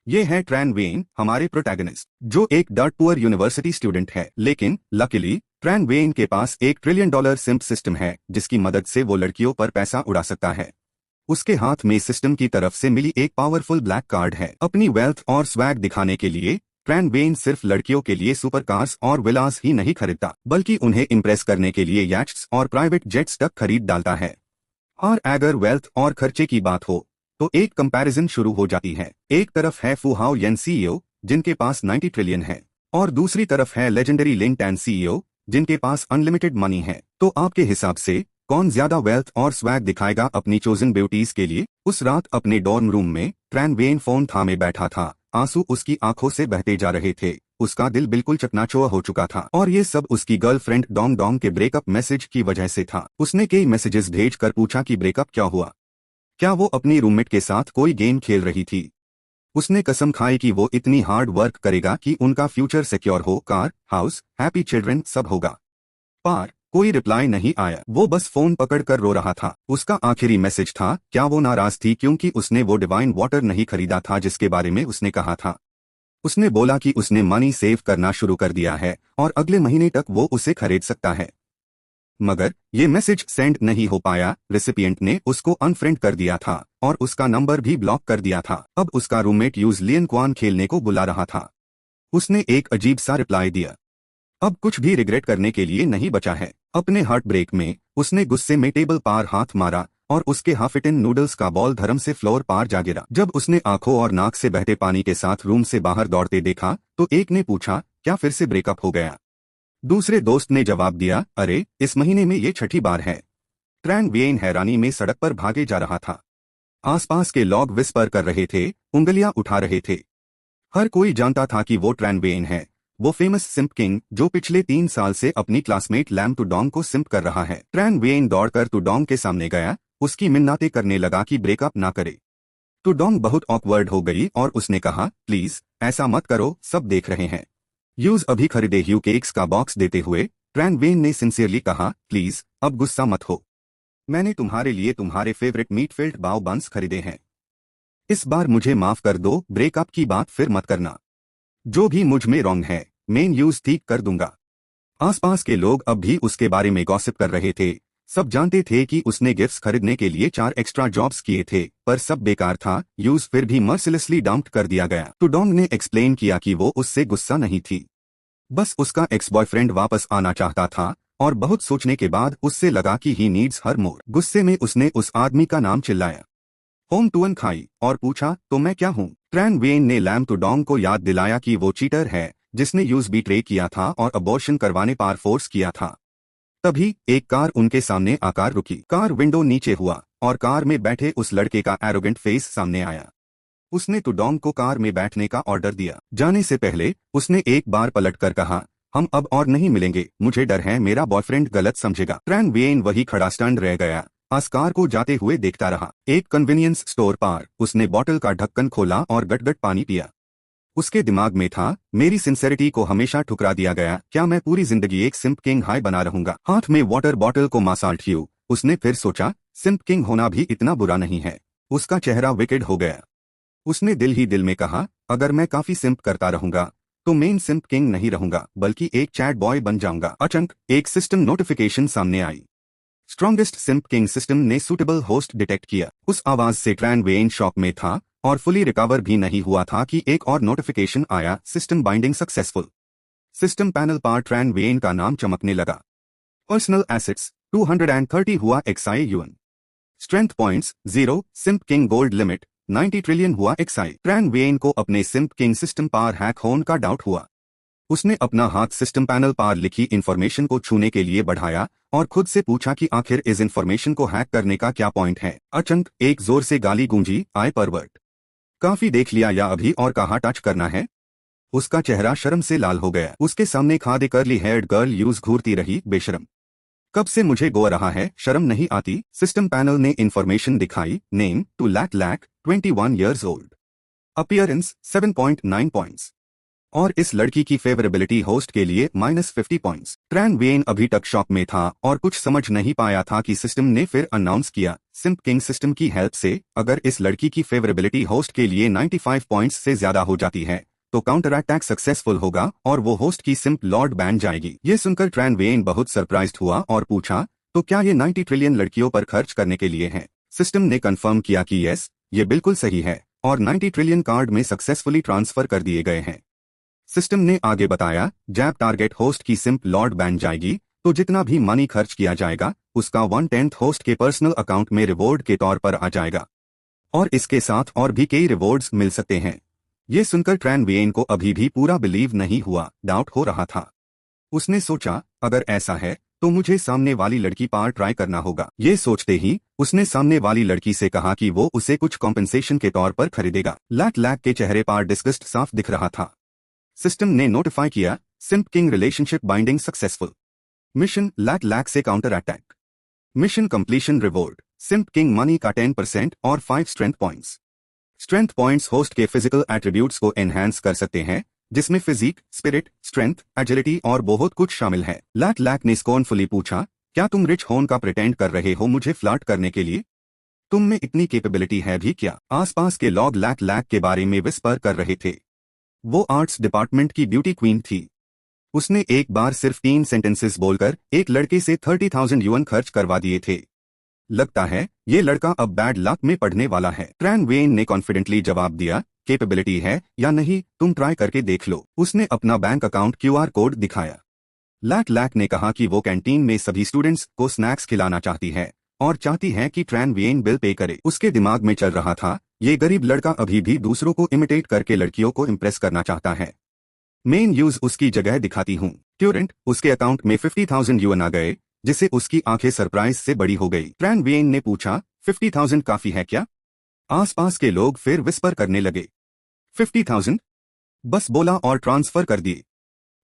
ये है train when, हमारे प्रोटैगनिस्ट, जो एक डर्ट पुअर यूनिवर्सिटी स्टूडेंट है, लेकिन लकीली ट्रैन वेन के पास $1 ट्रिलियन सिम्प सिस्टम है जिसकी मदद से वो लड़कियों पर पैसा उड़ा सकता है। उसके हाथ में सिस्टम की तरफ से मिली एक पावरफुल ब्लैक कार्ड है। अपनी वेल्थ और स्वैग दिखाने के लिए ट्रैन वेन सिर्फ लड़कियों के लिए सुपर कार्स और विलास ही नहीं खरीदता, बल्कि उन्हें इम्प्रेस करने के लिए याट्स और प्राइवेट जेट्स तक खरीद डालता है। और अगर वेल्थ और खर्चे की बात हो तो एक कंपैरिजन शुरू हो जाती है। एक तरफ है फू हाओ येन सीईओ जिनके पास 90 ट्रिलियन है, और दूसरी तरफ है लेजेंडरी लिन टैन सीईओ जिनके पास अनलिमिटेड मनी है। तो आपके हिसाब से कौन ज्यादा वेल्थ और स्वैग दिखाएगा अपनी चोजन ब्यूटीज के लिए? उस रात अपने डॉर्म रूम में ट्रैन वेन फोन थामे बैठा था। आंसू उसकी आंखों से बहते जा रहे थे। उसका दिल बिल्कुल चकनाचूर हो चुका था, और ये सब उसकी गर्लफ्रेंड डोंग डोंग के ब्रेकअप मैसेज की वजह से था। उसने कई मैसेजेस भेजकर पूछा कि ब्रेकअप क्या हुआ, क्या वो अपनी रूममेट के साथ कोई गेम खेल रही थी। उसने कसम खाई कि वो इतनी हार्ड वर्क करेगा कि उनका फ्यूचर सिक्योर हो, कार, हाउस, हैप्पी चिल्ड्रन सब होगा। पर कोई रिप्लाई नहीं आया। वो बस फोन पकड़कर रो रहा था। उसका आखिरी मैसेज था, क्या वो नाराज थी क्योंकि उसने वो डिवाइन वाटर नहीं खरीदा था जिसके बारे में उसने कहा था। उसने बोला कि उसने मनी सेव करना शुरू कर दिया है और अगले महीने तक वो उसे खरीद सकता है। मगर ये मैसेज सेंड नहीं हो पाया। रेसिपिएंट ने उसको अनफ्रेंड कर दिया था और उसका नंबर भी ब्लॉक कर दिया था। अब उसका रूममेट यूज लियन क्वान खेलने को बुला रहा था। उसने एक अजीब सा रिप्लाई दिया। अब कुछ भी रिग्रेट करने के लिए नहीं बचा है। अपने हार्ट ब्रेक में उसने गुस्से में टेबल पार हाथ मारा और उसके हाफ इटन नूडल्स का बॉल धर्म से फ्लोर पार जा गिरा। जब उसने आंखों और नाक से बहते पानी के साथ रूम से बाहर दौड़ते देखा तो एक ने पूछा, क्या फिर से ब्रेकअप हो गया? दूसरे दोस्त ने जवाब दिया, अरे इस महीने में ये छठी बार है। ट्रैन वेन हैरानी में सड़क पर भागे जा रहा था। आसपास के लोग विस्पर कर रहे थे, उंगलियां उठा रहे थे। हर कोई जानता था कि वो ट्रैन वेन है, वो फेमस सिम्प किंग जो पिछले 3 साल से अपनी क्लासमेट लैम टूडोंग को सिम्प कर रहा है। ट्रैन वेन दौड़कर टूडोंग के सामने गया, उसकी मिन्नतें करने लगा कि ब्रेकअप ना करे। टूडोंग बहुत ऑकवर्ड हो गई और उसने कहा, प्लीज ऐसा मत करो, सब देख रहे हैं। यूज अभी खरीदे ह्यू केक्स का बॉक्स देते हुए ट्रैन वेन ने सिंसियरली कहा, प्लीज अब गुस्सा मत हो, मैंने तुम्हारे लिए तुम्हारे फेवरेट मीट फिल्ड बाओ बंस खरीदे हैं, इस बार मुझे माफ कर दो, ब्रेकअप की बात फिर मत करना। जो भी मुझ में रॉन्ग है मैं यूज ठीक कर दूंगा। आसपास के लोग अब भी उसके बारे में गॉसिप कर रहे थे। सब जानते थे कि उसने गिफ्ट्स खरीदने के लिए 4 एक्स्ट्रा जॉब्स किए थे, पर सब बेकार था। यूज फिर भी मर्सिलेसली डंप कर दिया गया। टूडोंग ने एक्सप्लेन किया कि वो उससे गुस्सा नहीं थी, बस उसका एक्स बॉयफ्रेंड वापस आना चाहता था, और बहुत सोचने के बाद उससे लगा कि ही नीड्स हर मोर। गुस्से में उसने उस आदमी का नाम चिल्लाया। होम टूअन खाई और पूछा, तो मैं क्या हूँ? ट्रैन वेन ने लैम टूडोंग को याद दिलाया कि वो चीटर है जिसने यूज बीट्रे किया था और अबॉर्शन करवाने पर फोर्स किया था। तभी एक कार उनके सामने आकर रुकी। कार विंडो नीचे हुआ और कार में बैठे उस लड़के का एरोगेंट फेस सामने आया। उसने टूडोंग को कार में बैठने का ऑर्डर दिया। जाने से पहले उसने एक बार पलटकर कहा, हम अब और नहीं मिलेंगे, मुझे डर है मेरा बॉयफ्रेंड गलत समझेगा। ट्रैन वेन वही खड़ा स्टंड रह गया, आस्कार को जाते हुए देखता रहा। एक कन्वीनियंस स्टोर पार उसने बॉटल का ढक्कन खोला और गटगट पानी पिया। उसके दिमाग में था, मेरी सिंसेरिटी को हमेशा ठुकरा दिया गया, क्या मैं पूरी जिंदगी एक सिम्प किंग हाई बना रहूंगा? हाथ में वाटर बॉटल को मासाल्ट ह्यू। उसने फिर सोचा, सिम्प किंग होना भी इतना बुरा नहीं है। उसका चेहरा विकेड हो गया। उसने दिल ही दिल में कहा, अगर मैं काफी सिम्प करता रहूंगा तो मेन सिम्प किंग नहीं रहूंगा बल्कि एक चैट बॉय बन जाऊंगा। अचानक एक सिस्टम नोटिफिकेशन सामने आई। स्ट्रॉन्गेस्ट सिम्प किंग सिस्टम ने सूटेबल होस्ट डिटेक्ट किया। उस आवाज से ट्रैन वेन शॉक में था और फुली रिकवर भी नहीं हुआ था कि एक और नोटिफिकेशन आया, system binding successful. System panel पर ट्रैन वेन का नाम चमकने लगा। पर्सनल एसेट्स 230 हुआ एक्साई यूएन। Strength points 0, simp king gold limit 90 trillion हुआ एक्साई। ट्रैन वेन को अपने सिम्प किंग सिस्टम पर हैक होने का डाउट हुआ। उसने अपना हाथ सिस्टम पैनल पर लिखी इन्फॉर्मेशन को छूने के लिए बढ़ाया और खुद से पूछा कि आखिर इस इन्फॉर्मेशन को हैक करने का क्या पॉइंट है। अचानक एक जोर से गाली गूंजी, आई परवर्ट, काफी देख लिया या अभी और कहाँ टच करना है? उसका चेहरा शर्म से लाल हो गया। उसके सामने खादे कर्ली हेयर्ड गर्ल यूज घूरती रही, बेशरम, कब से मुझे गो रहा है, शर्म नहीं आती? सिस्टम पैनल ने इन्फॉर्मेशन दिखाई, name 2 lakh 21 years old, appearance 7.9 points, और इस लड़की की फेवरेबिलिटी होस्ट के लिए -50 पॉइंट्स। ट्रैन वेन अभी तक शॉक में था और कुछ समझ नहीं पाया था कि सिस्टम ने फिर अनाउंस किया, सिम्प किंग सिस्टम की हेल्प से अगर इस लड़की की फेवरेबिलिटी होस्ट के लिए 95 पॉइंट्स से ज्यादा हो जाती है तो काउंटर अटैक सक्सेसफुल होगा और वो होस्ट की सिम्प लॉर्ड बैन जाएगी। ये सुनकर ट्रैन वेन बहुत सरप्राइज्ड हुआ और पूछा, तो क्या ये 90 ट्रिलियन लड़कियों पर खर्च करने के लिए है? सिस्टम ने कंफर्म किया कि यस, ये बिल्कुल सही है और 90 ट्रिलियन कार्ड में सक्सेसफुली ट्रांसफर कर दिए गए हैं। सिस्टम ने आगे बताया, जब टारगेट होस्ट की सिम्प लॉर्ड बैन जाएगी तो जितना भी मनी खर्च किया जाएगा उसका 1/10 होस्ट के पर्सनल अकाउंट में रिवॉर्ड के तौर पर आ जाएगा और इसके साथ और भी कई रिवॉर्ड्स मिल सकते हैं। ये सुनकर ट्रैन वेन को अभी भी पूरा बिलीव नहीं हुआ, डाउट हो रहा था। उसने सोचा, अगर ऐसा है तो मुझे सामने वाली लड़की पार ट्राई करना होगा। ये सोचते ही उसने सामने वाली लड़की से कहा कि वो उसे कुछ कॉम्पेंसेशन के तौर पर खरीदेगा। लैक के चेहरे पर डिस्गस्ट साफ दिख रहा था। सिस्टम ने नोटिफाई किया, simp king relationship binding successful. Mission लैक से counter attack. Mission completion reward, simp king money का 10% और 5 strength points. Strength points host के फिजिकल एट्रीब्यूट्स को एनहांस कर सकते हैं जिसमें फिजिक, स्पिरिट, स्ट्रेंथ, एजिलिटी और बहुत कुछ शामिल है। लैक ने स्कॉर्नफुली पूछा, क्या तुम रिच होन का प्रिटेंड कर रहे हो मुझे फ्लर्ट करने के लिए? तुम में इतनी कैपेबिलिटी है भी क्या? आसपास के लोग लैक के बारे में विस्पर कर रहे थे। वो आर्ट्स डिपार्टमेंट की ब्यूटी क्वीन थी। उसने एक बार सिर्फ 3 सेंटेंसेस बोलकर एक लड़के से 30,000 युएन खर्च करवा दिए थे। लगता है ये लड़का अब बैड लक में पढ़ने वाला है। ट्रैन वेन ने कॉन्फिडेंटली जवाब दिया, कैपेबिलिटी है या नहीं तुम ट्राई करके देख लो। उसने अपना बैंक अकाउंट QR कोड दिखाया। लैक ने कहा कि वो कैंटीन में सभी स्टूडेंट्स को स्नैक्स खिलाना चाहती है और चाहती है कि ट्रैन वेन बिल पे करे। उसके दिमाग में चल रहा था, ये गरीब लड़का अभी भी दूसरों को इमिटेट करके लड़कियों को इम्प्रेस करना चाहता है। मेन यूज उसकी जगह दिखाती हूँ। ट्यूरेंट, उसके अकाउंट में 50,000 युएन आ गए जिसे उसकी आंखें सरप्राइज से बड़ी हो गई। ट्रैन वेन ने पूछा, 50,000 काफी है क्या? आसपास के लोग फिर विस्पर करने लगे। 50,000? बस बोला और ट्रांसफर कर दिए।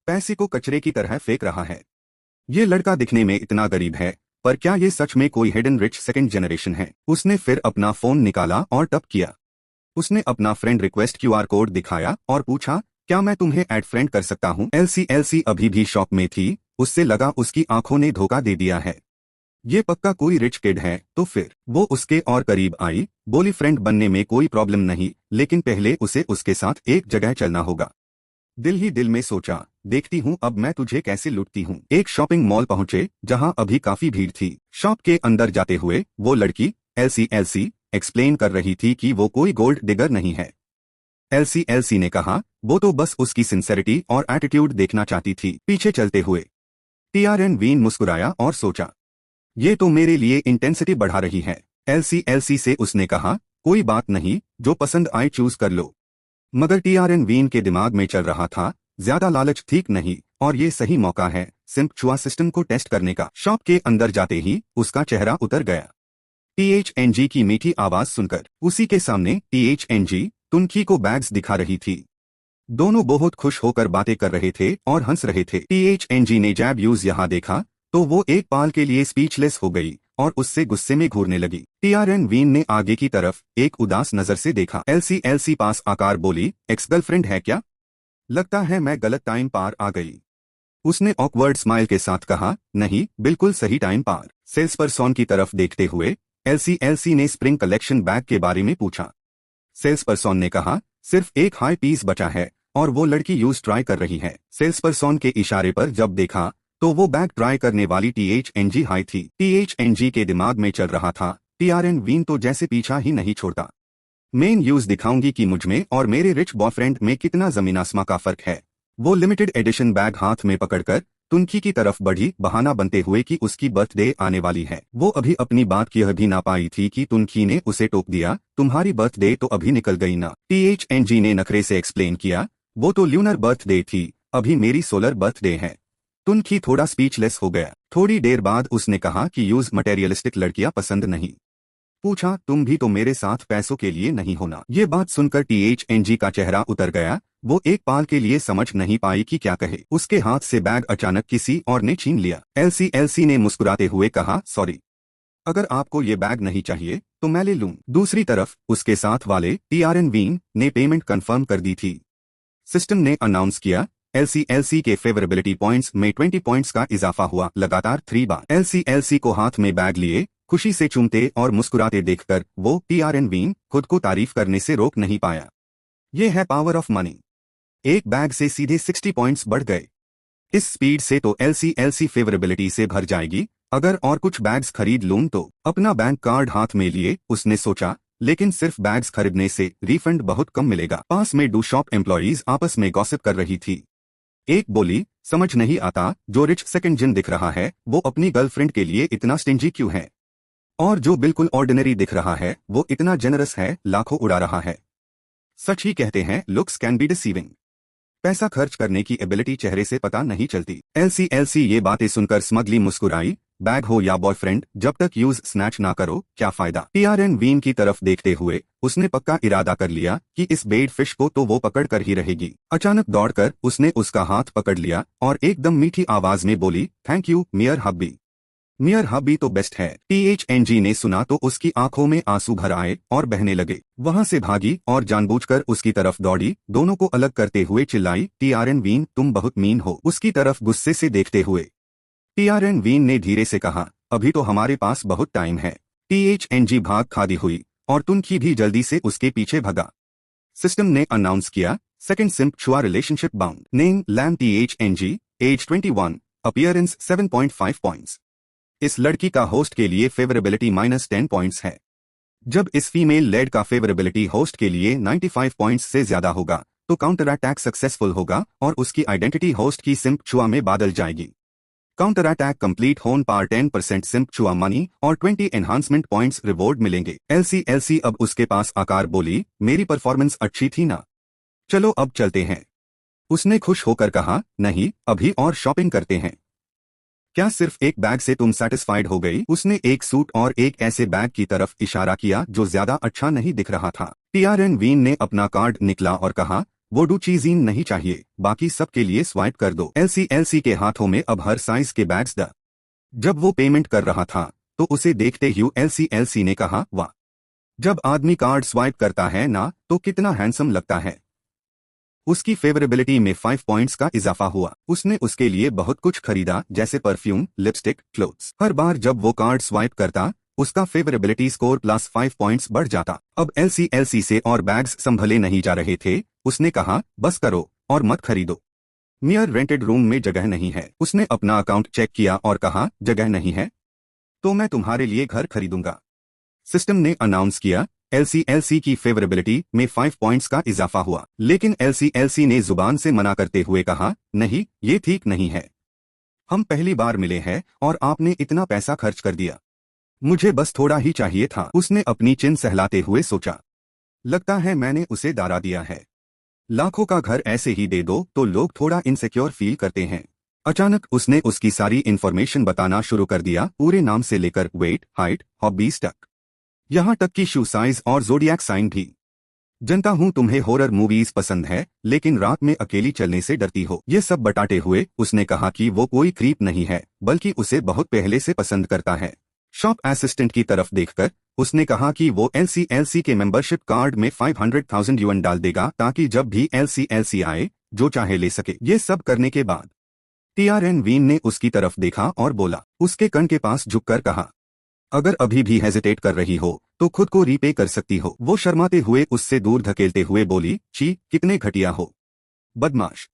पैसे को कचरे की तरह फेंक रहा है। ये लड़का दिखने में इतना गरीब है, पर क्या ये सच में कोई हिडन रिच सेकंड जनरेशन है? उसने फिर अपना फोन निकाला और टप किया। उसने अपना फ्रेंड रिक्वेस्ट QR कोड दिखाया और पूछा, क्या मैं तुम्हें ऐड फ्रेंड कर सकता हूँ? एलसी अभी भी शॉक में थी। उससे लगा उसकी आंखों ने धोखा दे दिया है। ये पक्का कोई रिच किड है। तो फिर वो उसके और करीब आई, बोली फ्रेंड बनने में कोई प्रॉब्लम नहीं, लेकिन पहले उसे उसके साथ एक जगह चलना होगा। दिल ही दिल में सोचा, देखती हूँ अब मैं तुझे कैसे लूटती हूँ। एक शॉपिंग मॉल पहुंचे जहां अभी काफी भीड़ थी। शॉप के अंदर जाते हुए वो लड़की एलसी एक्सप्लेन कर रही थी कि वो कोई गोल्ड डिगर नहीं है। एलसी ने कहा, वो तो बस उसकी सिंसेरिटी और एटीट्यूड देखना चाहती थी। पीछे चलते हुए ट्रैन वेन मुस्कुराया और सोचा, ये तो मेरे लिए इंटेंसिटी बढ़ा रही है। एलसी से उसने कहा, कोई बात नहीं, जो पसंद आए चूज कर लो। मगर ट्रैन वेन के दिमाग में चल रहा था, ज्यादा लालच ठीक नहीं और ये सही मौका है सिम्प छुआ सिस्टम को टेस्ट करने का। शॉप के अंदर जाते ही उसका चेहरा उतर गया। THNG की मीठी आवाज सुनकर उसी के सामने THNG तुनकी को बैग्स दिखा रही थी। दोनों बहुत खुश होकर बातें कर रहे थे और हंस रहे थे। THNG ने जैब यूज यहाँ देखा तो वो एक पाल के लिए स्पीचलेस हो गई और उससे गुस्से में घूरने लगी। ट्रैन वेन ने आगे की तरफ एक उदास नजर से देखा। एलसी पास आकार बोली, एक्स गर्लफ्रेंड है क्या? लगता है मैं गलत टाइम पार आ गई। उसने ऑकवर्ड स्माइल के साथ कहा, नहीं, बिल्कुल सही टाइम पार। सेल्स पर्सन की तरफ देखते हुए एलसी ने स्प्रिंग कलेक्शन बैग के बारे में पूछा। सेल्स पर्सन ने कहा, सिर्फ एक हाई पीस बचा है और वो लड़की यूज ट्राई कर रही है। सेल्स पर्सन के इशारे पर जब देखा तो वो बैग ट्राई करने वाली THNG हाई थी। THNG के दिमाग में चल रहा था, ट्रैन वेन तो जैसे पीछा ही नहीं छोड़ता। मेन यूज दिखाऊंगी कि मुझमें और मेरे रिच बॉयफ्रेंड में कितना जमीन आसमां का फर्क है। वो लिमिटेड एडिशन बैग हाथ में पकड़कर तुनकी की तरफ बढ़ी, बहाना बनते हुए कि उसकी बर्थडे आने वाली है। वो अभी अपनी बात कह भी ना पाई थी कि तुनकी ने उसे टोक दिया, तुम्हारी बर्थडे तो अभी निकल गई ना। THNG ने नखरे से एक्सप्लेन किया, वो तो ल्यूनर बर्थडे थी, अभी मेरी सोलर बर्थडे है। तुनकी थोड़ा स्पीचलेस हो गया। थोड़ी देर बाद उसने कहा कि यूज मटेरियलिस्टिक लड़कियां पसंद नहीं। पूछा, तुम भी तो मेरे साथ पैसों के लिए नहीं होना। ये बात सुनकर THNG का चेहरा उतर गया। वो एक पाल के लिए समझ नहीं पाई कि क्या कहे। उसके हाथ से बैग अचानक किसी और ने छीन लिया। एलसी ने मुस्कुराते हुए कहा, सॉरी, अगर आपको ये बैग नहीं चाहिए तो मैं ले लूं। दूसरी तरफ उसके साथ वाले ट्रैन वेन ने पेमेंट कंफर्म कर दी थी। सिस्टम ने अनाउंस किया, एलसी के फेवरेबिलिटी पॉइंट्स में 20 पॉइंट्स का इजाफा हुआ लगातार 3 बार। एलसी को हाथ में बैग लिए खुशी से चूमते और मुस्कुराते देखकर वो टीआरएन वीन खुद को तारीफ करने से रोक नहीं पाया। ये है पावर ऑफ मनी। एक बैग से सीधे 60 पॉइंट्स बढ़ गए। इस स्पीड से तो एलसी फेवरेबिलिटी से भर जाएगी। अगर और कुछ बैग्स खरीद लूं तो। अपना बैंक कार्ड हाथ में लिए उसने सोचा, लेकिन सिर्फ बैग्स खरीदने से रिफंड बहुत कम मिलेगा। पास में डू शॉप एम्प्लॉयज आपस में गॉसिप कर रही थी। एक बोली, समझ नहीं आता जो रिच सेकंड जिन दिख रहा है वो अपनी गर्लफ्रेंड के लिए इतना स्टिंजी क्यों है, और जो बिल्कुल ऑर्डिनरी दिख रहा है वो इतना जेनरस है, लाखों उड़ा रहा है। सच ही कहते हैं, लुक्स कैन बी डिसीविंग। पैसा खर्च करने की एबिलिटी चेहरे से पता नहीं चलती। एलसी ये बातें सुनकर स्मगली मुस्कुराई। बैग हो या बॉयफ्रेंड, जब तक यूज स्नैच ना करो क्या फायदा। टीआरएन वीन की तरफ देखते हुए उसने पक्का इरादा कर लिया कि इस बेड फिश को तो वो पकड़ कर ही रहेगी। अचानक दौड़कर उसने उसका हाथ पकड़ लिया और एकदम मीठी आवाज में बोली, थैंक यू मियर हब्बी। मियर हब्बी तो बेस्ट है। THNG ने सुना तो उसकी आंखों में आंसू भर आए और बहने लगे। वहां से भागी और जानबूझकर उसकी तरफ दौड़ी। दोनों को अलग करते हुए चिल्लाई, टीआरएन वीन तुम बहुत मीन हो। उसकी तरफ गुस्से से देखते हुए टीआरएन वीन ने धीरे से कहा, अभी तो हमारे पास बहुत टाइम है। THNG भाग खादी हुई और तुनकी भी जल्दी से उसके पीछे भगा। सिस्टम ने अनाउंस किया, सेकंड सिम्प छुआ रिलेशनशिप बाउंड। नेम लैम THNG, एज 21, अपीयरेंस 7.5 पॉइंट्स। इस लड़की का होस्ट के लिए फेवरेबिलिटी -10 पॉइंट्स है। जब इस फीमेल लेड का फेवरेबिलिटी होस्ट के लिए 95 पॉइंट्स से ज्यादा होगा तो काउंटर अटैक सक्सेसफुल होगा और उसकी आइडेंटिटी होस्ट की सिम्प छुआ में बदल जाएगी। काउंटर अटैक कंप्लीट होने पर 10% सिम्प छुआ मनी और 20 एनहांसमेंट पॉइंट्स रिवॉर्ड मिलेंगे। एलसी अब उसके पास आकार बोली, मेरी परफॉर्मेंस अच्छी थी ना, चलो अब चलते हैं। उसने खुश होकर कहा, नहीं अभी और शॉपिंग करते हैं। क्या सिर्फ एक बैग से तुम सेटिस्फाइड हो गई? उसने एक सूट और एक ऐसे बैग की तरफ इशारा किया जो ज्यादा अच्छा नहीं दिख रहा था। टीआरएन वीन ने अपना कार्ड निकला और कहा, वो डू चीजीन नहीं चाहिए, बाकी सब के लिए स्वाइप कर दो। एलसी के हाथों में अब हर साइज के बैग्स द। जब वो पेमेंट कर रहा था तो उसे देखते ही एलसी ने कहा, वाह, जब आदमी कार्ड स्वाइप करता है ना तो कितना हैंडसम लगता है। उसकी फेवरेबिलिटी में 5 पॉइंट्स का इजाफा हुआ। उसने उसके लिए बहुत कुछ खरीदा, जैसे परफ्यूम, लिपस्टिक, क्लोथ्स। हर बार जब वो कार्ड स्वाइप करता उसका फेवरेबिलिटी स्कोर +5 पॉइंट्स बढ़ जाता। अब एलसी से और बैग्स संभले नहीं जा रहे थे। उसने कहा, बस करो और मत खरीदो। मियर रेंटेड रूम में जगह नहीं है। उसने अपना अकाउंट चेक किया और कहा, जगह नहीं है तो मैं तुम्हारे लिए घर खरीदूंगा। सिस्टम ने अनाउंस किया, एलसी की फेवरेबिलिटी में 5 पॉइंट्स का इजाफा हुआ। लेकिन एलसी ने जुबान से मना करते हुए कहा, नहीं ये ठीक नहीं है। हम पहली बार मिले हैं और आपने इतना पैसा खर्च कर दिया। मुझे बस थोड़ा ही चाहिए था। उसने अपनी चिन सहलाते हुए सोचा, लगता है मैंने उसे डरा दिया है। लाखों का घर ऐसे ही दे दो तो लोग थोड़ा इनसिक्योर फील करते हैं। अचानक उसने उसकी सारी इन्फॉर्मेशन बताना शुरू कर दिया, पूरे नाम से लेकर वेट, हाइट, हॉबीज तक, यहाँ तक कि शू साइज और ज़ोडिएक साइन भी। जानता हूँ तुम्हें हॉरर मूवीज पसंद है, लेकिन रात में अकेली चलने से डरती हो। ये सब बताते हुए उसने कहा कि वो कोई क्रीप नहीं है, बल्कि उसे बहुत पहले से पसंद करता है। शॉप असिस्टेंट की तरफ देखकर उसने कहा कि वो एलसी के मेंबरशिप कार्ड में 500,000 युएन डाल देगा ताकि जब भी एलसी आए जो चाहे ले सके। ये सब करने के बाद टीआरएन वीन ने उसकी तरफ देखा और बोला, उसके कन के पास झुककर कहा, अगर अभी भी हेजिटेट कर रही हो तो खुद को रीपे कर सकती हो। वो शर्माते हुए उससे दूर धकेलते हुए बोली, ची कितने घटिया हो, बदमाश।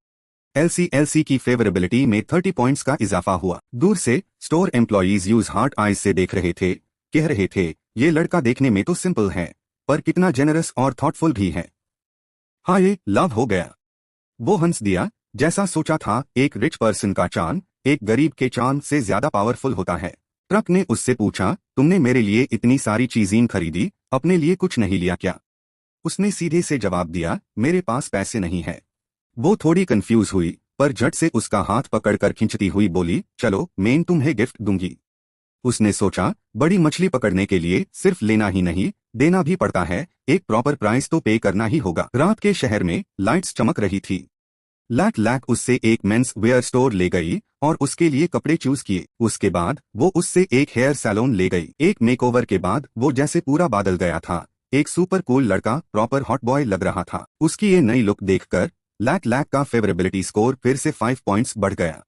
एलसी की फेवरेबिलिटी में 30 पॉइंट्स का इजाफा हुआ। दूर से store employees use heart eyes से देख रहे थे, कह रहे थे, ये लड़का देखने में तो सिंपल है पर कितना जेनरस और थॉटफुल भी है। हाँ ये लव हो गया। वो हंस दिया, जैसा सोचा था। एक रिच पर्सन का चार्म एक गरीब के चार्म से ज्यादा पावरफुल होता है। ट्रक ने उससे पूछा, तुमने मेरे लिए इतनी सारी चीजें खरीदी, अपने लिए कुछ नहीं लिया क्या? उसने सीधे से जवाब दिया, मेरे पास पैसे नहीं है। वो थोड़ी कंफ्यूज हुई पर झट से उसका हाथ पकड़कर खींचती हुई बोली, चलो मैं तुम्हें गिफ्ट दूंगी। उसने सोचा, बड़ी मछली पकड़ने के लिए सिर्फ लेना ही नहीं देना भी पड़ता है, एक प्रॉपर प्राइस तो पे करना ही होगा। रात के शहर में लाइट्स चमक रही थी। लैक उससे एक मेंस वेयर स्टोर ले गई और उसके लिए कपड़े चूज किए। उसके बाद वो उससे एक हेयर सैलून ले गई। एक मेकओवर के बाद वो जैसे पूरा बदल गया था। एक सुपर कूल लड़का, प्रॉपर हॉट बॉय लग रहा था। उसकी ये नई लुक देखकर लैक का फेवरेबिलिटी स्कोर फिर से 5 पॉइंट्स बढ़ गया।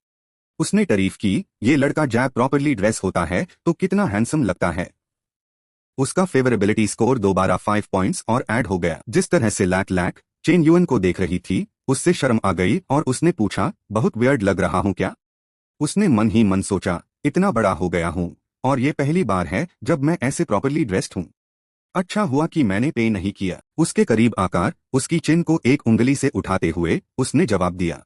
उसने तारीफ की, ये लड़का जब प्रॉपरली ड्रेस होता है तो कितना हैंडसम लगता है। उसका फेवरेबिलिटी स्कोर दोबारा 5 पॉइंट्स और ऐड हो गया। जिस तरह से लैक चेन युअन को देख रही थी, उससे शर्म आ गई और उसने पूछा, बहुत वियर्ड लग रहा हूं क्या? उसने मन ही मन सोचा, इतना बड़ा हो गया हूं और ये पहली बार है जब मैं ऐसे प्रॉपरली ड्रेस्ड हूं। अच्छा हुआ कि मैंने पे नहीं किया। उसके करीब आकर उसकी चिन को एक उंगली से उठाते हुए उसने जवाब दिया,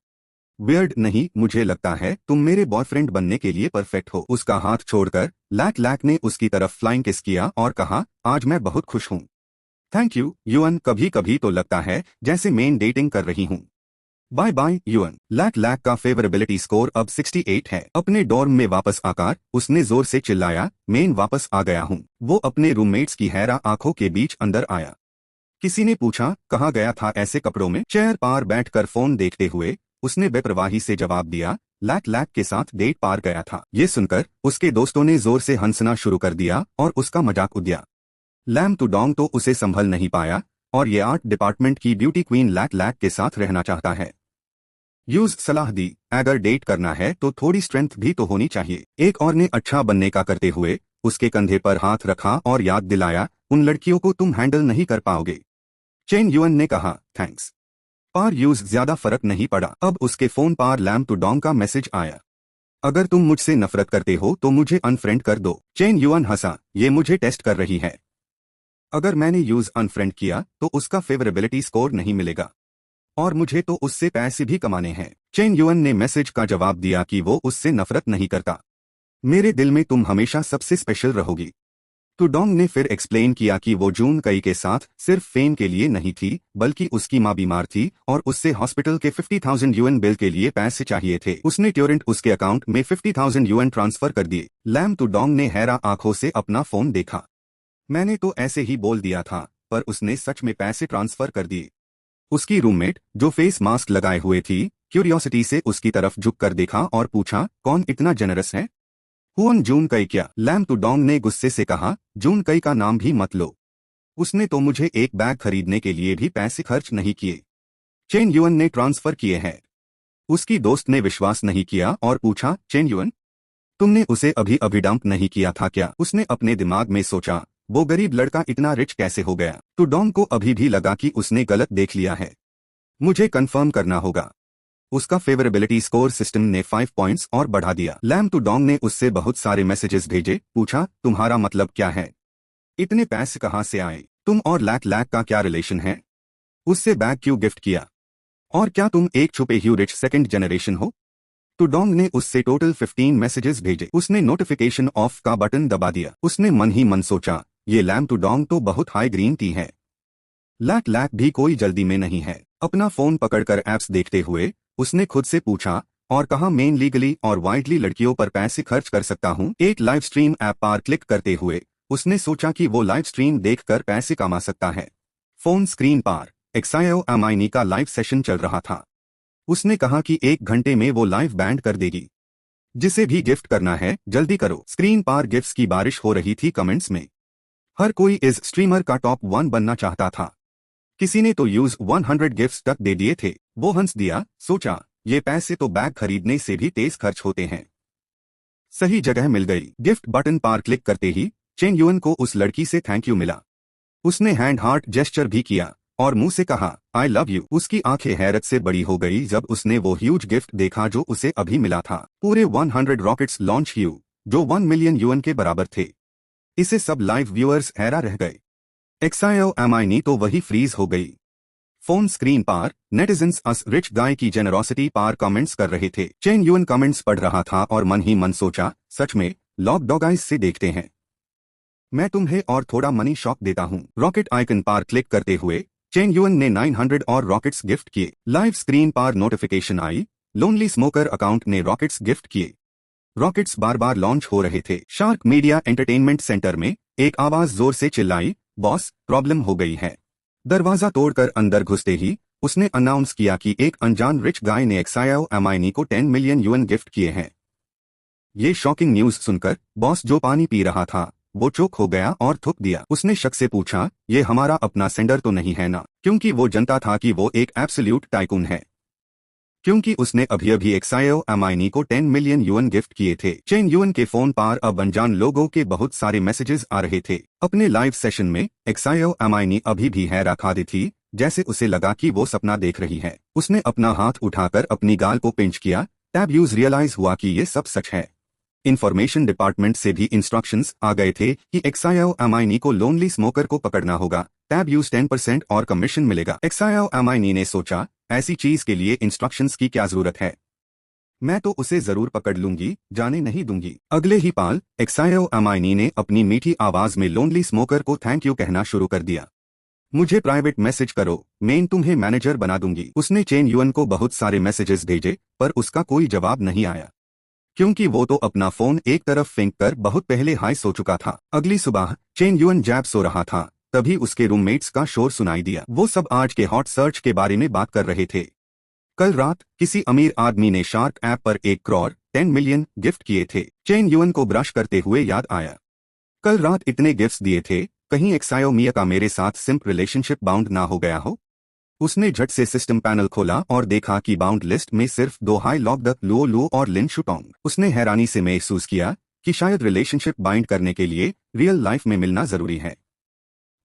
वियर्ड नहीं, मुझे लगता है तुम मेरे बॉयफ्रेंड बनने के लिए परफेक्ट हो। उसका हाथ छोड़कर लैक ने उसकी तरफ फ्लाइंग किस किया और कहा, आज मैं बहुत खुश हूं। थैंक यू युअन, कभी कभी तो लगता है जैसे मेन डेटिंग कर रही हूं। Bye bye युअन। लैक का फेवरेबिलिटी स्कोर अब 68 है। अपने डॉर्म में वापस आकर उसने जोर से चिल्लाया, मेन वापस आ गया हूं। वो अपने रूममेट्स की हैरा आंखों के बीच अंदर आया। किसी ने पूछा, कहाँ गया था ऐसे कपड़ों में? चेयर पर बैठकर फोन देखते हुए उसने बेपरवाही से जवाब दिया, लैक के साथ डेट पार गया था। ये सुनकर उसके दोस्तों ने जोर से हंसना शुरू कर दिया और उसका मजाक उड़ाया। लैम टू डोंग तो उसे संभल नहीं पाया और ये आर्ट डिपार्टमेंट की ब्यूटी क्वीन लैक के साथ रहना चाहता है। यूज सलाह दी, अगर डेट करना है तो थोड़ी स्ट्रेंथ भी तो होनी चाहिए। एक और ने अच्छा बनने का करते हुए उसके कंधे पर हाथ रखा और याद दिलाया, उन लड़कियों को तुम हैंडल नहीं कर पाओगे। चेन युअन ने कहा, थैंक्स। पर यूज ज्यादा फर्क नहीं पड़ा। अब उसके फोन पर लैम टू डोंग का मैसेज आया, अगर तुम मुझसे नफरत करते हो तो मुझे अनफ्रेंड कर दो। चेन युअन हंसा, ये मुझे टेस्ट कर रही है। अगर मैंने यूज अनफ्रेंड किया तो उसका फेवरेबिलिटी स्कोर नहीं मिलेगा और मुझे तो उससे पैसे भी कमाने हैं। चेन युअन ने मैसेज का जवाब दिया कि वो उससे नफरत नहीं करता। मेरे दिल में तुम हमेशा सबसे स्पेशल रहोगी। टू डोंग ने फिर एक्सप्लेन किया कि वो जून कई के साथ सिर्फ फेम के लिए नहीं थी, बल्कि उसकी माँ बीमार थी और उससे हॉस्पिटल के 50,000 युएन बिल के लिए पैसे चाहिए थे। उसने ट्योरेंट उसके अकाउंट में 50,000 युएन ट्रांसफर कर दिए। लैम टू डोंग ने हैरा आंखों से अपना फोन देखा। मैंने तो ऐसे ही बोल दिया था, पर उसने सच में पैसे ट्रांसफर कर दिए। उसकी रूममेट, जो फेस मास्क लगाए हुए थी, क्यूरियोसिटी से उसकी तरफ झुक कर देखा और पूछा, कौन इतना जेनरस है? हुन जून कई क्या? लैम टू डोंग ने गुस्से से कहा, जून कई का नाम भी मत लो। उसने तो मुझे एक बैग खरीदने के लिए भी पैसे खर्च नहीं किए। चेन युअन ने ट्रांसफर किए हैं। उसकी दोस्त ने विश्वास नहीं किया और पूछा, चेन युअन, तुमने उसे अभी अभी डंप नहीं किया था क्या? उसने अपने दिमाग में सोचा, वो गरीब लड़का इतना रिच कैसे हो गया? टू डोंग को अभी भी लगा कि उसने गलत देख लिया है। मुझे कंफर्म करना होगा। उसका फेवरेबिलिटी स्कोर सिस्टम ने 5 पॉइंट्स और बढ़ा दिया। लैम टू डोंग ने उससे बहुत सारे मैसेजेस भेजे, पूछा, तुम्हारा मतलब क्या है? इतने पैसे कहाँ से आए? तुम और लैक का क्या रिलेशन है? उससे बैग क्यों गिफ्ट किया? और क्या तुम एक छुपे ह्यू रिच सेकंड जनरेशन हो? टू डोंग ने उससे टोटल 15 मैसेजेस भेजे। उसने नोटिफिकेशन ऑफ का बटन दबा दिया। उसने मन ही मन सोचा, ये लैम टू डोंग तो बहुत हाई ग्रीन टी है। लैक भी कोई जल्दी में नहीं है। अपना फोन पकड़कर एप्स देखते हुए उसने खुद से पूछा, और कहा मेन लीगली और वाइडली लड़कियों पर पैसे खर्च कर सकता हूं? एक लाइव स्ट्रीम ऐप पर क्लिक करते हुए उसने सोचा कि वो लाइव स्ट्रीम देखकर पैसे कमा सकता है। फोन स्क्रीन पर XIOMINI का लाइव सेशन चल रहा था। उसने कहा कि 1 घंटे में वो लाइव बैंड कर देगी। जिसे भी गिफ्ट करना है जल्दी करो। स्क्रीन पर गिफ्ट्स की बारिश हो रही थी कमेंट्स में। हर कोई इस स्ट्रीमर का टॉप 1 बनना चाहता था। किसी ने तो यूज 100 गिफ्ट्स तक दे दिए थे। वो हंस दिया, सोचा, ये पैसे तो बैग खरीदने से भी तेज खर्च होते हैं। सही जगह मिल गई। गिफ्ट बटन पर क्लिक करते ही चेन युअन को उस लड़की से थैंक यू मिला। उसने हैंड हार्ट जेस्चर भी किया और मुंह से कहा, आई लव यू। उसकी आंखें हैरत से बड़ी हो गई जब उसने वो ह्यूज गिफ्ट देखा जो उसे अभी मिला था। पूरे 100 रॉकेट्स लॉन्च ह्यू, जो 1 मिलियन युएन के बराबर थे। इसे सब लाइव व्यूअर्स हैरा रह गए। XIOMINI तो वही फ्रीज हो गई। फोन स्क्रीन पर नेटिजन्स अस रिच गाय की जेनरोसिटी पर कमेंट्स कर रहे थे। चेन युअन कमेंट्स पढ़ रहा था और मन ही मन सोचा, सच में लॉक डॉगाइज से देखते हैं। मैं तुम्हें और थोड़ा मनी शॉक देता हूं। रॉकेट आइकन पर क्लिक करते हुए चेन युअन ने 900 और रॉकेट्स गिफ्ट किए। लाइव स्क्रीन पर नोटिफिकेशन आई, लोनली स्मोकर अकाउंट ने रॉकेट्स गिफ्ट किए। रॉकेट्स बार बार लॉन्च हो रहे थे। शार्क मीडिया एंटरटेनमेंट सेंटर में एक आवाज जोर से चिल्लाई, बॉस, प्रॉब्लम हो गई है। दरवाजा तोड़कर अंदर घुसते ही उसने अनाउंस किया कि एक अनजान रिच गाय ने XIOMINI को 10 मिलियन युएन गिफ्ट किए हैं। ये शॉकिंग न्यूज सुनकर बॉस, जो पानी पी रहा था, वो चौक हो गया और थूक दिया। उसने शक से पूछा, ये हमारा अपना सेंडर तो नहीं है ना? क्योंकि वो जानता था कि वो एक एब्सोल्यूट टाइकून है। क्योंकि उसने अभी अभी एक्सायो एमाइनी को 10 मिलियन युएन गिफ्ट किए थे। चेन युएन के फोन पर अब अनजान लोगों के बहुत सारे मैसेजेस आ रहे थे। अपने लाइव सेशन में एक्सायो एमाइनी अभी भी हैरान खादी थी, जैसे उसे लगा कि वो सपना देख रही है। उसने अपना हाथ उठाकर अपनी गाल को पिंच किया। टैब यूज रियलाइज हुआ कि ये सब सच है। इंफॉर्मेशन डिपार्टमेंट से भी इंस्ट्रक्शंस आ गए थे कि एक्सायो एमाइनी को लोनली स्मोकर को पकड़ना होगा। टैब यूज 10% और कमीशन मिलेगा। एक्सायो एमाइनी ने सोचा, ऐसी चीज के लिए इंस्ट्रक्शंस की क्या जरूरत है, मैं तो उसे जरूर पकड़ लूंगी, जाने नहीं दूंगी। अगले ही पाल एक्सायो एमाइनी ने अपनी मीठी आवाज में लोनली स्मोकर को थैंक यू कहना शुरू कर दिया। मुझे प्राइवेट मैसेज करो, मैं तुम्हें मैनेजर बना दूंगी। उसने चेन युएन को बहुत सारे मैसेजेस भेजे, पर उसका कोई जवाब नहीं आया, क्योंकि वो तो अपना फोन एक तरफ फेंक कर बहुत पहले हाय सो चुका था। अगली सुबह चेन युएन जैब सो रहा था, तभी उसके रूममेट्स का शोर सुनाई दिया। वो सब आज के हॉट सर्च के बारे में बात कर रहे थे। कल रात किसी अमीर आदमी ने शार्क ऐप पर 1 करोड़ 10 मिलियन गिफ्ट किए थे। चेन युएन को ब्रश करते हुए याद आया, कल रात इतने गिफ्ट्स दिए थे, कहीं एक्सायो मिया का मेरे साथ सिंप रिलेशनशिप बाउंड ना हो गया हो। उसने झट से सिस्टम पैनल खोला और देखा कि बाउंड लिस्ट में सिर्फ 2 हाई लॉक्ड लुओ लुओ और लिन शुटोंग। उसने हैरानी से महसूस किया कि शायद रिलेशनशिप बाइंड करने के लिए रियल लाइफ में मिलना जरूरी है।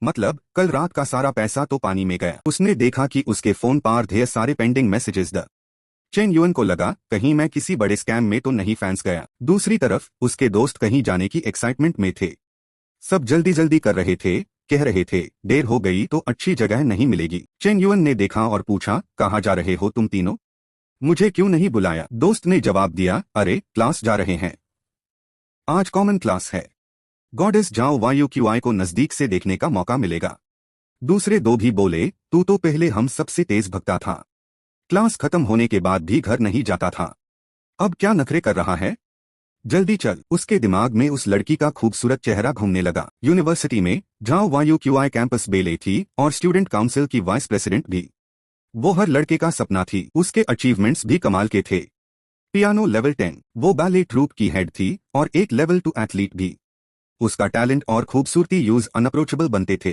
मतलब कल रात का सारा पैसा तो पानी में गया। उसने देखा कि उसके फोन पर ढेर सारे पेंडिंग मैसेजेस द चेन युएन को लगा, कहीं मैं किसी बड़े स्कैम में तो नहीं फंस गया। दूसरी तरफ उसके दोस्त कहीं जाने की एक्साइटमेंट में थे। सब जल्दी जल्दी कर रहे थे, कह रहे थे देर हो गई तो अच्छी जगह नहीं मिलेगी। चेन युएन ने देखा और पूछा, कहाँ जा रहे हो तुम तीनों, मुझे क्यों नहीं बुलाया? दोस्त ने जवाब दिया, अरे क्लास जा रहे हैं, आज कॉमन क्लास है। गॉडेस जाओ वायु क्यूआई को नजदीक से देखने का मौका मिलेगा। दूसरे दो भी बोले, तू तो पहले हम सबसे तेज भगता था, क्लास खत्म होने के बाद भी घर नहीं जाता था, अब क्या नखरे कर रहा है, जल्दी चल। उसके दिमाग में उस लड़की का खूबसूरत चेहरा घूमने लगा। यूनिवर्सिटी में जाओ वायु क्यूआई कैंपस बेले थी और स्टूडेंट काउंसिल की वाइस प्रेसिडेंट भी। वो हर लड़के का सपना थी। उसके अचीवमेंट्स भी कमाल के थे। पियानो लेवल 10, वो बैले ट्रूप की हेड थी और एक लेवल 2 एथलीट भी। उसका टैलेंट और खूबसूरती यूज अनअप्रोचेबल बनते थे।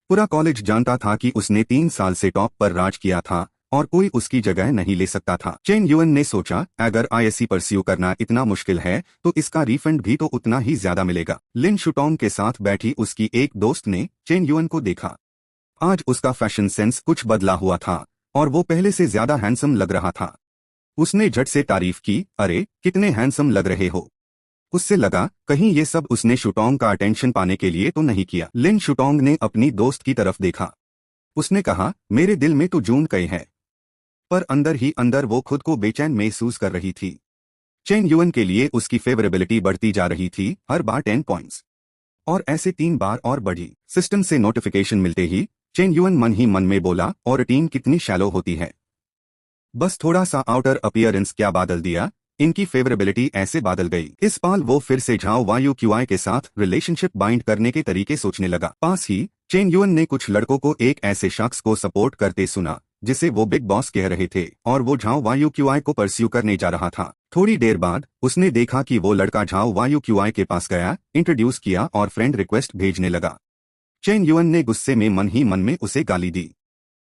पूरा कॉलेज जानता था कि उसने 3 साल से टॉप पर राज किया था और कोई उसकी जगह नहीं ले सकता था। चेन युएन ने सोचा, अगर आईएससी परस्यू करना इतना मुश्किल है तो इसका रिफंड भी तो उतना ही ज्यादा मिलेगा। लिन शुटोंग के साथ बैठी उसकी एक दोस्त ने चेन युएन को देखा। आज उसका फैशन सेंस कुछ बदला हुआ था और वो पहले से ज्यादा हैंडसम लग रहा था। उसने झट से तारीफ की, अरे कितने हैंडसम लग रहे हो। उससे लगा कहीं ये सब उसने शुटोंग का अटेंशन पाने के लिए तो नहीं किया। लिन शुटोंग ने अपनी दोस्त की तरफ देखा। उसने कहा, मेरे दिल में तो जून कई है, पर अंदर ही अंदर वो खुद को बेचैन महसूस कर रही थी। चेन युएन के लिए उसकी फेवरेबिलिटी बढ़ती जा रही थी, हर बार 10 पॉइंट्स, और ऐसे 3 बार और बढ़ी। सिस्टम से नोटिफिकेशन मिलते ही चेन युएन मन ही मन में बोला, और टीम कितनी शैलो होती है, बस थोड़ा सा आउटर अपीयरेंस क्या बादल दिया, इनकी फेवरेबिलिटी ऐसे बादल गई। इस पाल वो फिर से झाओ वायु क्यूआई के साथ रिलेशनशिप बाइंड करने के तरीके सोचने लगा। पास ही चेन युएन ने कुछ लड़कों को एक ऐसे शख्स को सपोर्ट करते सुना जिसे वो बिग बॉस कह रहे थे, और वो झाओ वायु क्यूआई को परस्यू करने जा रहा था। थोड़ी देर बाद उसने देखा कि वो लड़का झाओ वायु क्यूआई के पास गया, इंट्रोड्यूस किया और फ्रेंड रिक्वेस्ट भेजने लगा। चेन युएन ने गुस्से में मन ही मन में उसे गाली दी,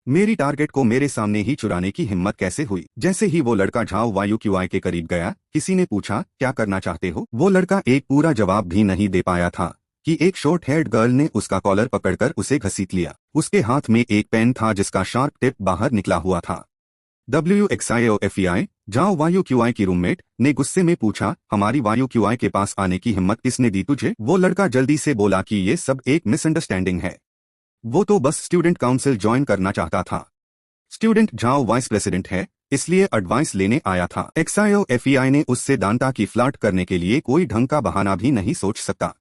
मेरी टारगेट को मेरे सामने ही चुराने की हिम्मत कैसे हुई। जैसे ही वो लड़का झाओ वायु क्यूआई के करीब गया, किसी ने पूछा, क्या करना चाहते हो। वो लड़का एक पूरा जवाब भी नहीं दे पाया था कि एक शॉर्ट हेयर्ड गर्ल ने उसका कॉलर पकड़कर उसे घसीट लिया। उसके हाथ में एक पेन था जिसका शार्प टिप बाहर निकला हुआ था। WXIOFEI जाओ वायु क्यूआई की रूममेट ने गुस्से में पूछा, हमारी वायु क्यूआई के पास आने की हिम्मत किसने दी तुझे। वो लड़का जल्दी से बोला कि ये सब एक मिसअंडरस्टैंडिंग है, वो तो बस स्टूडेंट काउंसिल ज्वाइन करना चाहता था। स्टूडेंट झाओ वाइस प्रेसिडेंट है, इसलिए एडवाइस लेने आया था। XIOFEI ने उससे दांता कि फ्लर्ट करने के लिए कोई ढंग का बहाना भी नहीं सोच सकता,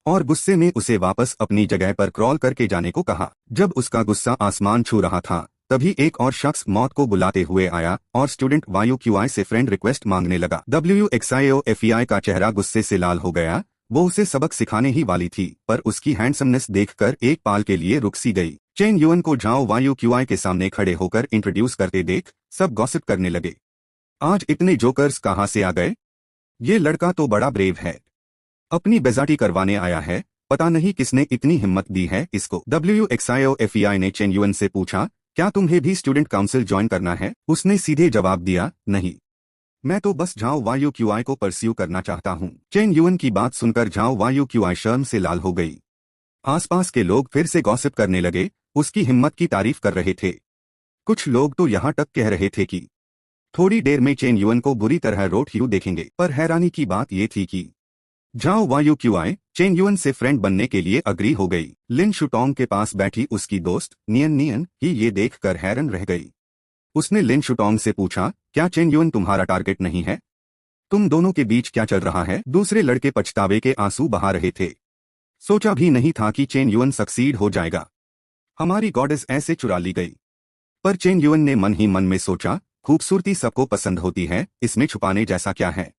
और गुस्से में उसे वापस अपनी जगह पर क्रॉल करके जाने को कहा। जब उसका गुस्सा आसमान छू रहा था, तभी एक और शख्स मौत को बुलाते हुए आया और स्टूडेंट वायु क्यूआई से फ्रेंड रिक्वेस्ट मांगने लगा। WXIOFEI का चेहरा गुस्से से लाल हो गया। वो उसे सबक सिखाने ही वाली थी, पर उसकी हैंडसमनेस देखकर एक पाल के लिए रुक सी गई। चेन युएन को झाओ वायु क्यूआई के सामने खड़े होकर इंट्रोड्यूस करते देख सब गॉसिप करने लगे। आज इतने जोकर्स कहाँ से आ गए, ये लड़का तो बड़ा ब्रेव है, अपनी बेइज्जती करवाने आया है, पता नहीं किसने इतनी हिम्मत दी है इसको। WXIOFEI ने चेन युएन से पूछा, क्या तुम्हें भी स्टूडेंट काउंसिल ज्वाइन करना है? उसने सीधे जवाब दिया, नहीं, मैं तो बस झाओ वायु क्यूआई को परस्यू करना चाहता हूँ। चेन युअन की बात सुनकर झाओ वायु क्यूआई शर्म से लाल हो गई। आसपास के लोग फिर से गॉसिप करने लगे, उसकी हिम्मत की तारीफ कर रहे थे। कुछ लोग तो यहाँ तक कह रहे थे कि थोड़ी देर में चेन युअन को बुरी तरह रोट यू देखेंगे। पर हैरानी की बात यह थी कि झाओ वायु क्यूआई चेन युअन से फ्रेंड बनने के लिए अग्री हो गई। लिन शुटोंग के पास बैठी उसकी दोस्त नियन नियन ही ये देखकर हैरान रह गई। उसने लिन शुटोंग से पूछा, क्या चेन युअन तुम्हारा टारगेट नहीं है? तुम दोनों के बीच क्या चल रहा है? दूसरे लड़के पछतावे के आंसू बहा रहे थे। सोचा भी नहीं था कि चेन युअन सक्सीड हो जाएगा। हमारी गॉडेस ऐसे चुरा ली गई। पर चेन युअन ने मन ही मन में सोचा, खूबसूरती सबको पसंद होती है, इसमें छुपाने जैसा क्या है?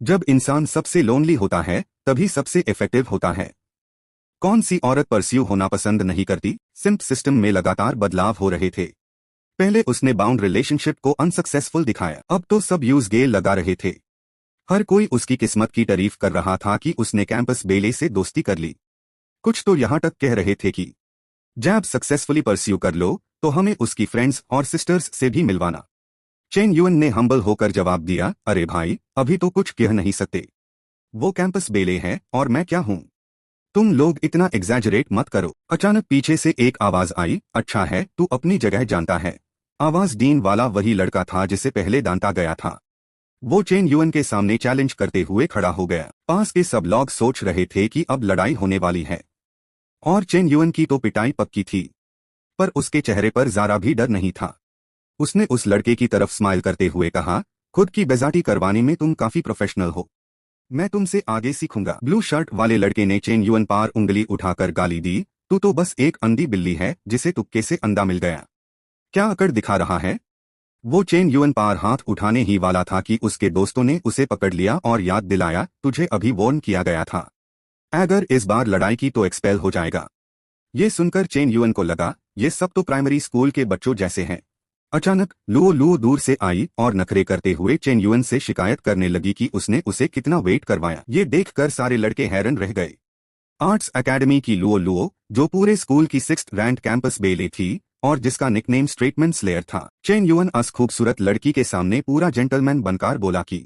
जब इंसान सबसे लोनली होता है तभी सबसे इफेक्टिव होता है। कौन सी औरत परस्यू होना पसंद नहीं करती? सिम्प सिस्टम में लगातार बदलाव हो रहे थे। पहले उसने बाउंड रिलेशनशिप को अनसक्सेसफुल दिखाया, अब तो सब यूज गेल लगा रहे थे। हर कोई उसकी किस्मत की तारीफ कर रहा था कि उसने कैंपस बेले से दोस्ती कर ली। कुछ तो यहाँ तक कह रहे थे कि जब सक्सेसफुली परस्यू कर लो तो हमें उसकी फ्रेंड्स और सिस्टर्स से भी मिलवाना। चेन युअन ने हम्बल होकर जवाब दिया, अरे भाई, अभी तो कुछ कह नहीं सकते। वो कैंपस बेले है और मैं क्या हूँ? तुम लोग इतना एग्जैजरेट मत करो। अचानक पीछे से एक आवाज आई, अच्छा है, तू अपनी जगह जानता है। आवाज डीन वाला वही लड़का था जिसे पहले डांटा गया था। वो चेन युअन के सामने चैलेंज करते हुए खड़ा हो गया। पास के सब लोग सोच रहे थे कि अब लड़ाई होने वाली है और चेन युअन की तो पिटाई पक्की थी। पर उसके चेहरे पर जरा भी डर नहीं था। उसने उस लड़के की तरफ स्माइल करते हुए कहा, खुद की बेइज्जती करवाने में तुम काफी प्रोफेशनल हो, मैं तुमसे आगे सीखूंगा। ब्लू शर्ट वाले लड़के ने चेन युअन पर उंगली उठाकर गाली दी, तू तो बस एक अंधी बिल्ली है जिसे तुक्के से अंडा मिल गया। क्या अकड़ दिखा रहा है? वो चेन युअन पर हाथ उठाने ही वाला था कि उसके दोस्तों ने उसे पकड़ लिया और याद दिलाया, तुझे अभी वार्न किया गया था, अगर इस बार लड़ाई की तो एक्सपेल हो जाएगा। ये सुनकर चेन युअन को लगा, ये सब तो प्राइमरी स्कूल के बच्चों जैसे हैं। अचानक लुओ दूर से आई और नखरे करते हुए चेन युअन से शिकायत करने लगी कि उसने उसे कितना वेट करवाया। ये देखकर सारे लड़के हैरान रह गए। आर्ट्स एकेडमी की लुओ, जो पूरे स्कूल की 6th रैंक कैंपस बेले थी और जिसका निकनेम स्ट्रेटमैन स्लेयर था। चेन युअन अस खूबसूरत लड़की के सामने पूरा जेंटलमैन बनकर बोला कि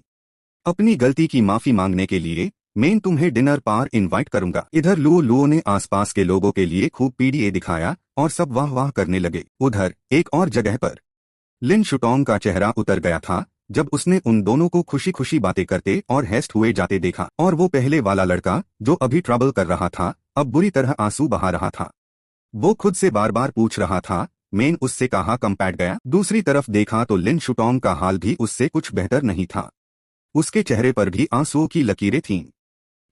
अपनी गलती की माफी मांगने के लिए मैं तुम्हें डिनर पर इनवाइट करूंगा। इधर लुओ ने आसपास के लोगों के लिए खूब पीडीए दिखाया और सब वाह वाह करने लगे। उधर एक और जगह पर लिन शुटोंग का चेहरा उतर गया था जब उसने उन दोनों को खुशी खुशी बातें करते और हेस्ट हुए जाते देखा। और वो पहले वाला लड़का जो अभी ट्रबल कर रहा था अब बुरी तरह आंसू बहा रहा था। वो खुद से बार बार पूछ रहा था, मैन उससे कहाँ कम पैट गया। दूसरी तरफ देखा तो लिन शुटोंग का हाल भी उससे कुछ बेहतर नहीं था। उसके चेहरे पर भी आंसुओं की लकीरें थीं।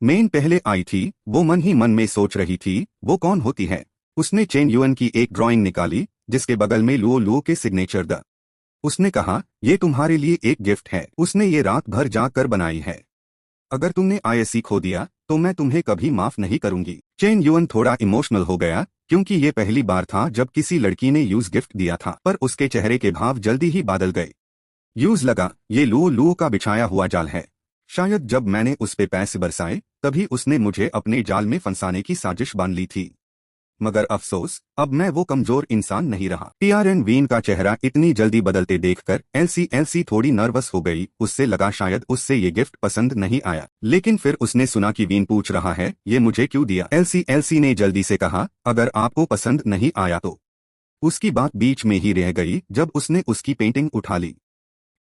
मैन पहले आई थी, वो मन ही मन में सोच रही थी, वो कौन होती है। उसने चेन युअन की एक ड्राइंग निकाली जिसके बगल में लुओ के सिग्नेचर द। उसने कहा, ये तुम्हारे लिए एक गिफ्ट है, उसने ये रात भर जाग कर बनाई है। अगर तुमने आईएससी खो दिया तो मैं तुम्हें कभी माफ नहीं करूंगी। चेन युअन थोड़ा इमोशनल हो गया क्योंकि ये पहली बार था जब किसी लड़की ने यूज गिफ्ट दिया था। पर उसके चेहरे के भाव जल्दी ही बादल गए। यूज लगा, ये लुओ का बिछाया हुआ जाल है। शायद जब मैंने उस पे पैसे बरसाए तभी उसने मुझे अपने जाल में फंसाने की साजिश बांध ली थी। मगर अफसोस, अब मैं वो कमजोर इंसान नहीं रहा। टीआरएन वीन का चेहरा इतनी जल्दी बदलते देखकर एलसी थोड़ी नर्वस हो गई। उससे लगा शायद उससे ये गिफ्ट पसंद नहीं आया। लेकिन फिर उसने सुना कि वीन पूछ रहा है, ये मुझे क्यों दिया। एलसी ने जल्दी से कहा, अगर आपको पसंद नहीं आया तो। उसकी बात बीच में ही रह गई जब उसने उसकी पेंटिंग उठा ली।